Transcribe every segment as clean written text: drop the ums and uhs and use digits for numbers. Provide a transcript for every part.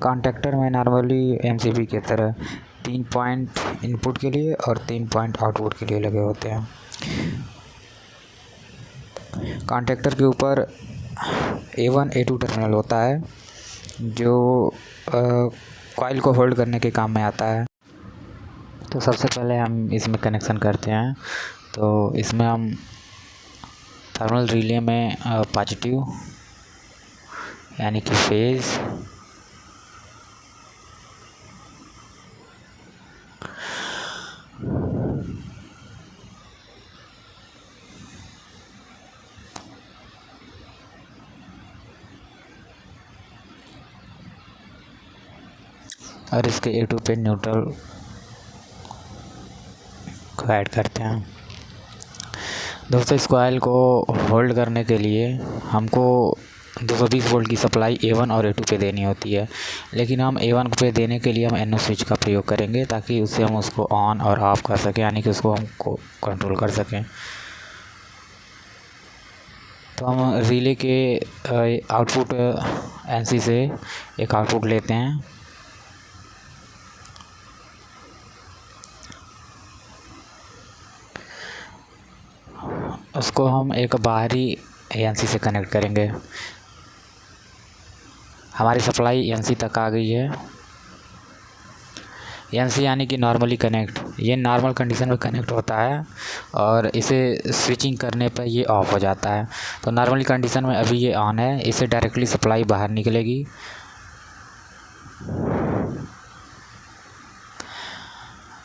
Contactor में normally MCB की तरह 3 पॉइंट इनपुट के लिए और 3 पॉइंट आउटपुट के लिए लगे होते हैं। कॉन्टैक्टर के ऊपर A1 A2 टर्मिनल होता है जो कॉइल को होल्ड करने के काम में आता है। तो सबसे पहले हम इसमें कनेक्शन करते हैं। तो इसमें हम थर्मल रिले में पॉजिटिव यानी कि फेज़, और इसके A2 पे न्यूट्रल को ऐड करते हैं। दोस्तों, इस कॉइल को होल्ड करने के लिए हमको 220 वोल्ट की सप्लाई A1 और A2 पे देनी होती है, लेकिन हम A1 पे देने के लिए हम NO स्विच का प्रयोग करेंगे ताकि उससे हम उसको ऑन और ऑफ़ कर सकें, यानी कि उसको हम कंट्रोल कर सकें। तो हम रिले के आउटपुट NC से एक आउटपुट लेते हैं। उसको हम एक बाहरी NC से कनेक्ट करेंगे। हमारी सप्लाई NC तक आ गई है। NC यानी कि नॉर्मली कनेक्ट, ये नॉर्मल कंडीशन में कनेक्ट होता है और इसे स्विचिंग करने पर ये ऑफ़ हो जाता है। तो नॉर्मली कंडीशन में अभी ये ऑन है, इससे डायरेक्टली सप्लाई बाहर निकलेगी।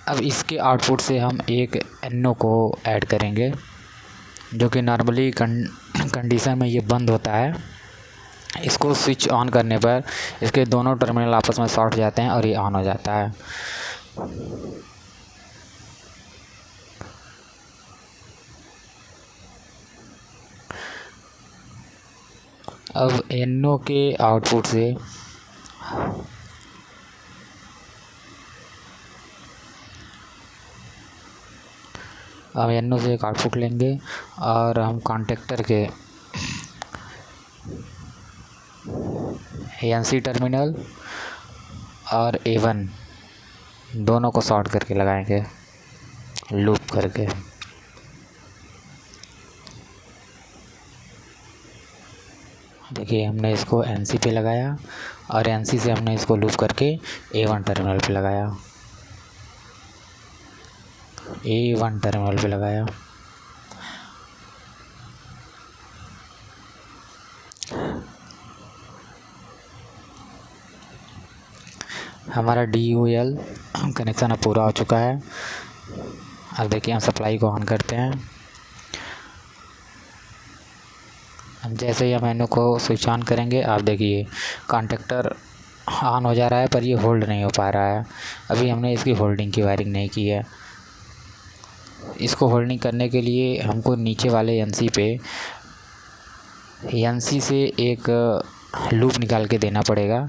अब इसके आउटपुट से हम एक NO को ऐड करेंगे, जो कि नॉर्मली कंडीशन में ये बंद होता है। इसको स्विच ऑन करने पर इसके दोनों टर्मिनल आपस में शॉर्ट जाते हैं और ये ऑन हो जाता है। अब NO के आउटपुट से अब NO से एक आउटपुट लेंगे और हम कॉन्टैक्टर के NC टर्मिनल और A1 दोनों को शॉर्ट करके लगाएंगे, लूप करके। देखिए, हमने इसको NC पे लगाया और NC से हमने इसको लूप करके A1 टर्मिनल पे लगाया, A1 टर्मिनल पे लगाया। हमारा DUL कनेक्शन अब पूरा हो चुका है। अब देखिए, हम सप्लाई को ऑन करते हैं। हम जैसे ही हम NO को स्विच ऑन करेंगे, आप देखिए कॉन्टैक्टर ऑन हो जा रहा है, पर ये होल्ड नहीं हो पा रहा है। अभी हमने इसकी होल्डिंग की वायरिंग नहीं की है। इसको होल्डिंग करने के लिए हमको नीचे वाले NC पे NC से एक लूप निकाल के देना पड़ेगा,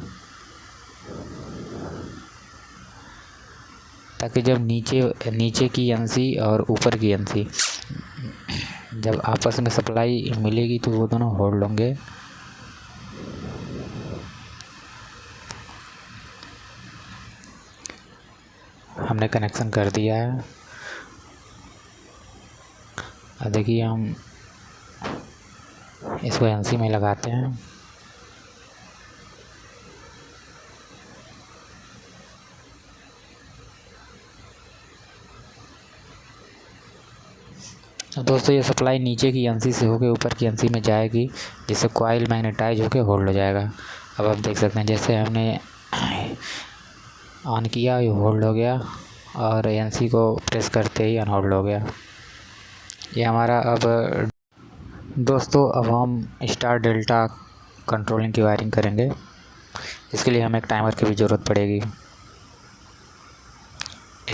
ताकि जब नीचे की NC और ऊपर की NC जब आपस में सप्लाई मिलेगी तो वो दोनों होल्ड होंगे। हमने कनेक्शन कर दिया है। अब देखिए, हम इसको NC में लगाते हैं। दोस्तों, ये सप्लाई नीचे की NC से होकर ऊपर की NC में जाएगी, जिससे कॉइल मैग्नेटाइज होकर होल्ड हो जाएगा। अब आप देख सकते हैं, जैसे हमने ऑन किया ये होल्ड हो गया और NC को प्रेस करते ही अनहोल्ड हो गया। ये हमारा अब दोस्तों, अब हम स्टार डेल्टा कंट्रोलिंग की वायरिंग करेंगे। इसके लिए हमें एक टाइमर की भी ज़रूरत पड़ेगी।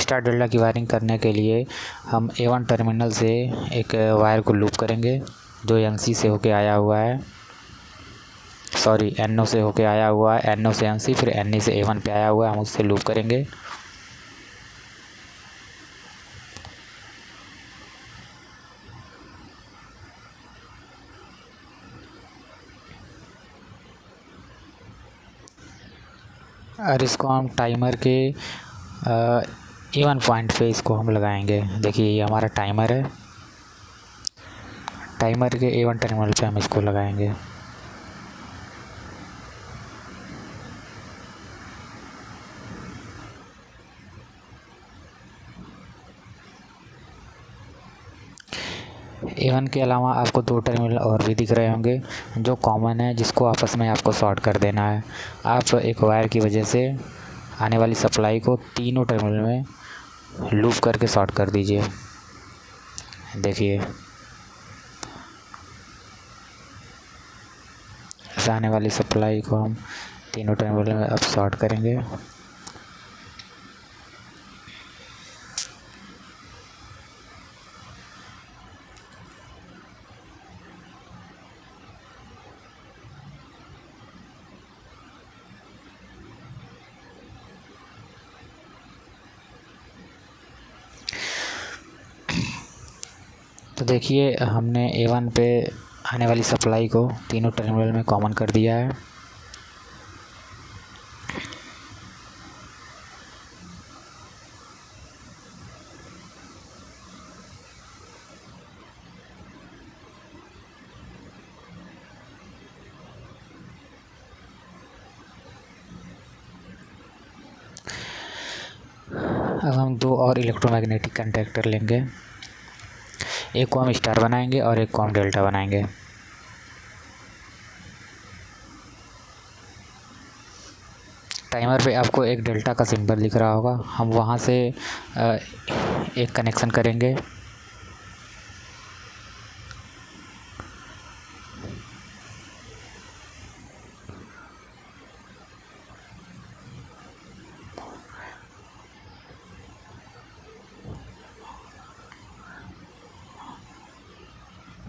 स्टार डेल्टा की वायरिंग करने के लिए हम A1 टर्मिनल से एक वायर को लूप करेंगे, जो NC से होके आया हुआ है, सॉरी NO से होके आया हुआ है। NO से NC, फिर NE से A1 पे आया हुआ है, हम उससे लूप करेंगे। और इसको हम टाइमर के A1 पॉइंट पे इसको हम लगाएंगे। देखिए ये हमारा टाइमर है, टाइमर के A1 टर्मिनल पे हम इसको लगाएंगे। A1 के अलावा आपको 2 टर्मिनल और भी दिख रहे होंगे जो कॉमन है, जिसको आपस में आपको शॉर्ट कर देना है। आप एक वायर की वजह से आने वाली सप्लाई को तीनों टर्मिनल में लूप करके शॉर्ट कर दीजिए। देखिए ऐसा आने वाली सप्लाई को हम तीनों टर्मिनल में अब शॉर्ट करेंगे। तो देखिए हमने A1 पे आने वाली सप्लाई को तीनों टर्मिनल में कॉमन कर दिया है। अब हम 2 और इलेक्ट्रोमैग्नेटिक कंडक्टर लेंगे, एक को हम स्टार बनाएंगे और एक को हम डेल्टा बनाएंगे। टाइमर पे आपको एक डेल्टा का सिंबल दिख रहा होगा, हम वहाँ से एक कनेक्शन करेंगे।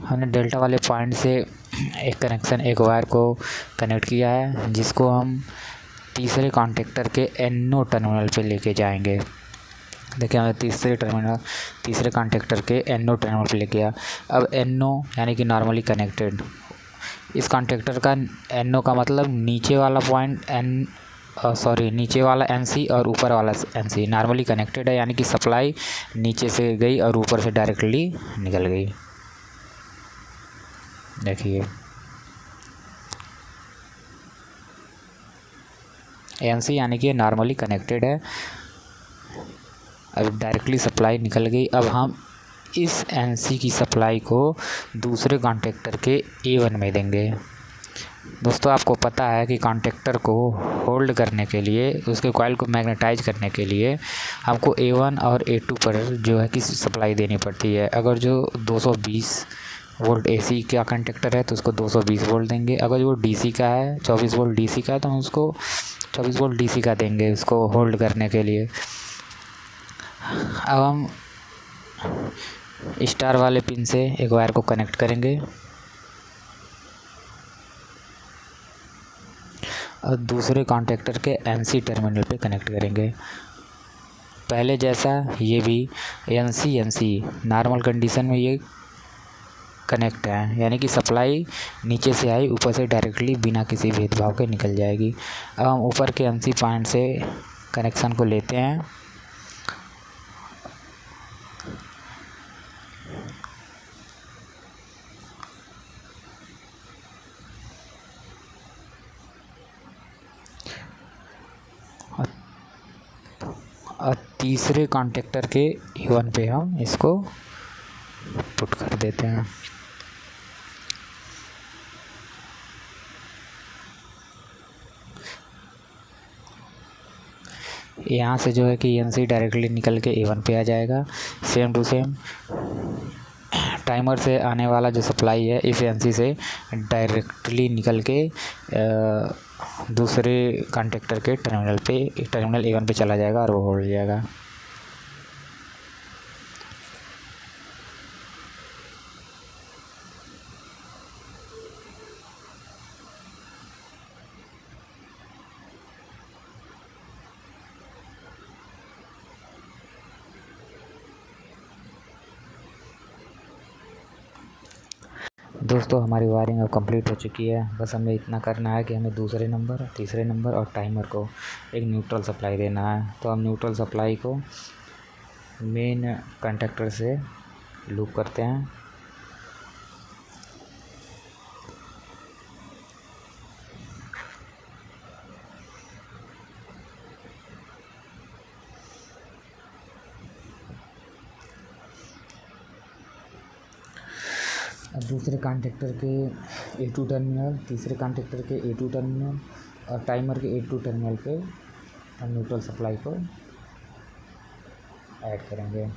हमने डेल्टा वाले पॉइंट से एक कनेक्शन एक वायर को कनेक्ट किया है, जिसको हम तीसरे कॉन्टेक्टर के NO टर्मिनल पे लेके जाएंगे। देखिए हमने तीसरे कॉन्टेक्टर के NO टर्मिनल पे लेके गया। अब NO यानी कि नॉर्मली कनेक्टेड, इस कॉन्टेक्टर का NO का मतलब नीचे वाला पॉइंट नीचे वाला NC और ऊपर वाला NC नॉर्मली कनेक्टेड है, यानी कि सप्लाई नीचे से गई और ऊपर से डायरेक्टली निकल गई। देखिए NC यानी कि नॉर्मली कनेक्टेड है, अब डायरेक्टली सप्लाई निकल गई। अब हम इस NC की सप्लाई को दूसरे कॉन्टेक्टर के A1 में देंगे। दोस्तों आपको पता है कि कॉन्टेक्टर को होल्ड करने के लिए, उसके कॉइल को मैग्नेटाइज करने के लिए हमको A1 और A2 पर जो है कि सप्लाई देनी पड़ती है। अगर जो 220 वोल्ट AC का कंडक्टर है तो उसको 220 वोल्ट देंगे। अगर वो DC का है, 24 वोल्ट DC का है, तो हम उसको 24 वोल्ट DC का देंगे उसको होल्ड करने के लिए। अब हम स्टार वाले पिन से एक वायर को कनेक्ट करेंगे और दूसरे कॉन्टेक्टर के NC टर्मिनल पे कनेक्ट करेंगे। पहले जैसा ये भी NC नॉर्मल कंडीशन में ये कनेक्ट है, यानी कि सप्लाई नीचे से आई ऊपर से डायरेक्टली बिना किसी भेदभाव के निकल जाएगी। अब हम ऊपर के NC पॉइंट से कनेक्शन को लेते हैं और तीसरे कॉन्टेक्टर के A1 पे हम इसको पुट कर देते हैं। यहाँ से जो है कि NC डायरेक्टली निकल के A1 पे आ जाएगा। सेम टू सेम टाइमर से आने वाला जो सप्लाई है इस NC से डायरेक्टली निकल के दूसरे कॉन्टेक्टर के टर्मिनल A1 पे चला जाएगा और वो होल्ड हो जाएगा। दोस्तों हमारी वायरिंग अब कंप्लीट हो चुकी है। बस हमें इतना करना है कि हमें दूसरे नंबर, तीसरे नंबर और टाइमर को एक न्यूट्रल सप्लाई देना है। तो हम न्यूट्रल सप्लाई को मेन कंडक्टर से लूप करते हैं। अब दूसरे कॉन्टेक्टर के A2 टर्मिनल, तीसरे कॉन्टेक्टर के A2 टर्मिनल और टाइमर के A2 टर्मिनल पे हम न्यूट्रल सप्लाई को ऐड करेंगे।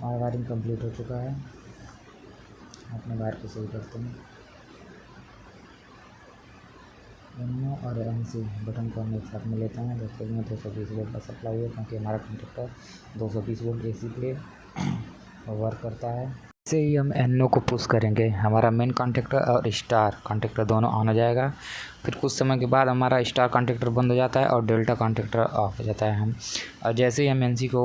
हमारा वायरिंग कंप्लीट हो चुका है। अपने वायर को सही करते हैं। NO और NC बटन को हम एक साथ में लेते हैं। जैसे में 220 वोल्ट का सप्लाई है, क्योंकि हमारा कंडक्टर 220 वोल्ट AC पे वर्क करता है। इससे ही हम NO को पुश करेंगे। हमारा मेन कॉन्टेक्टर और स्टार कॉन्टेक्टर दोनों ऑन हो जाएगा। फिर कुछ समय के बाद हमारा स्टार कॉन्टेक्टर बंद हो जाता है और डेल्टा कॉन्टेक्टर ऑफ हो जाता है। और जैसे ही हम NC को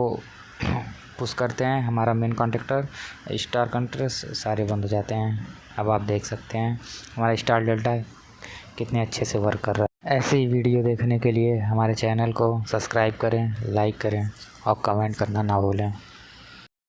पुश करते हैं, हमारा मेन कॉन्टेक्टर, स्टार कॉन्टेक्टर सारे बंद हो जाते हैं। अब आप देख सकते हैं हमारा स्टार डेल्टा कितने अच्छे से वर्क कर रहा है। ऐसे ही वीडियो देखने के लिए हमारे चैनल को सब्सक्राइब करें, लाइक करें और कमेंट करना ना भूलें।